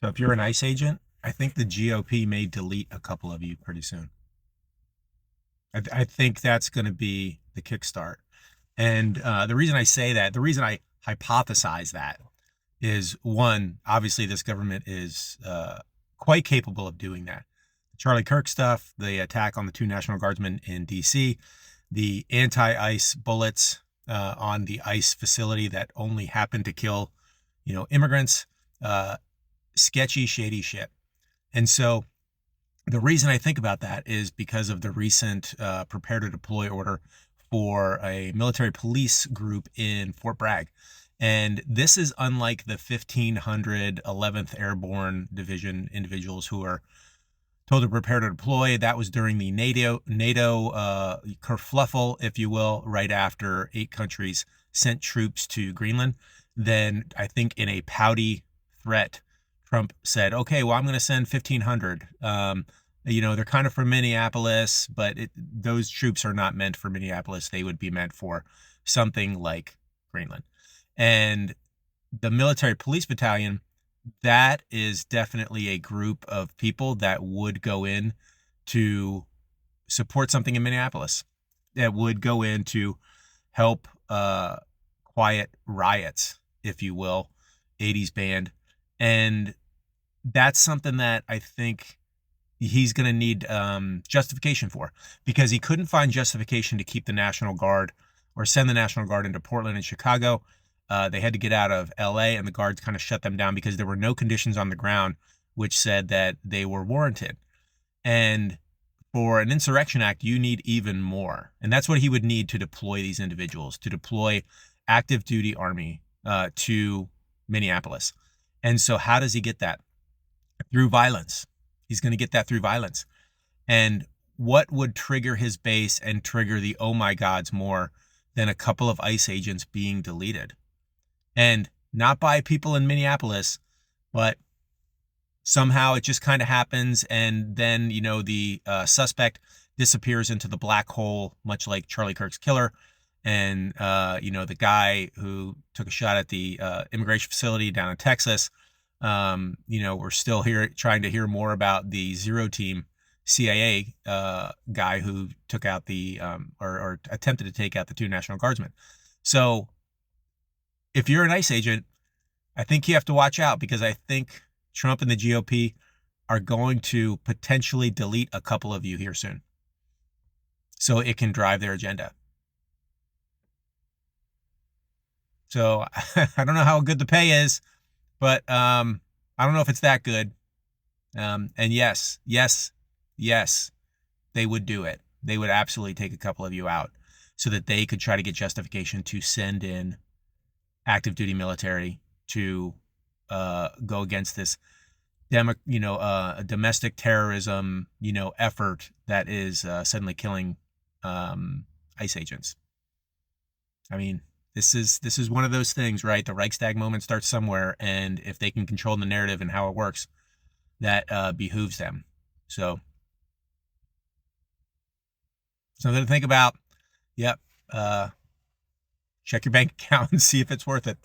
So if you're an ICE agent, I think the GOP may delete a couple of you pretty soon. I think that's going to be the kickstart. And the reason I say that, the reason I hypothesize that is one, obviously this government is quite capable of doing that. Charlie Kirk stuff, the attack on the two National Guardsmen in D.C., the anti-ICE bullets on the ICE facility that only happened to kill, immigrants, uh, sketchy, shady shit. And so the reason I think about that is because of the recent prepare to deploy order for a military police group in Fort Bragg. And this is unlike the 1,500 11th Airborne Division individuals who are told to prepare to deploy. That was during the NATO kerfluffle, if you will, right after 8 countries sent troops to Greenland. Then I think in a pouty threat, Trump said, "Okay, well, I'm going to send 1,500. They're kind of from Minneapolis, but those troops are not meant for Minneapolis. They would be meant for something like Greenland." And the military police battalion, that is definitely a group of people that would go in to support something in Minneapolis, that would go in to help quiet riots, if you will, 80s band. And that's something that I think he's going to need justification for, because he couldn't find justification to keep the National Guard or send the National Guard into Portland and Chicago. They had to get out of LA, and the guards kind of shut them down because there were no conditions on the ground which said that they were warranted. And for an Insurrection Act, you need even more. And that's what he would need to deploy these individuals, to deploy active duty army to Minneapolis. And so how does he get that? Through violence. He's going to get that through violence. And what would trigger his base and trigger the oh my gods more than a couple of ICE agents being deleted? And not by people in Minneapolis, but somehow it just kind of happens. And then, the suspect disappears into the black hole, much like Charlie Kirk's killer. And, the guy who took a shot at the immigration facility down in Texas, we're still here trying to hear more about the Zero Team CIA guy who took out the or attempted to take out the two National Guardsmen. So if you're an ICE agent, I think you have to watch out, because I think Trump and the GOP are going to potentially delete a couple of you here soon, so it can drive their agenda. So I don't know how good the pay is, but I don't know if it's that good. And yes, they would do it. They would absolutely take a couple of you out so that they could try to get justification to send in active duty military to go against this domestic terrorism, effort that is suddenly killing ICE agents. I mean, this is one of those things, right? The Reichstag moment starts somewhere, and if they can control the narrative and how it works, that behooves them. So something to think about. Yep. Check your bank account and see if it's worth it.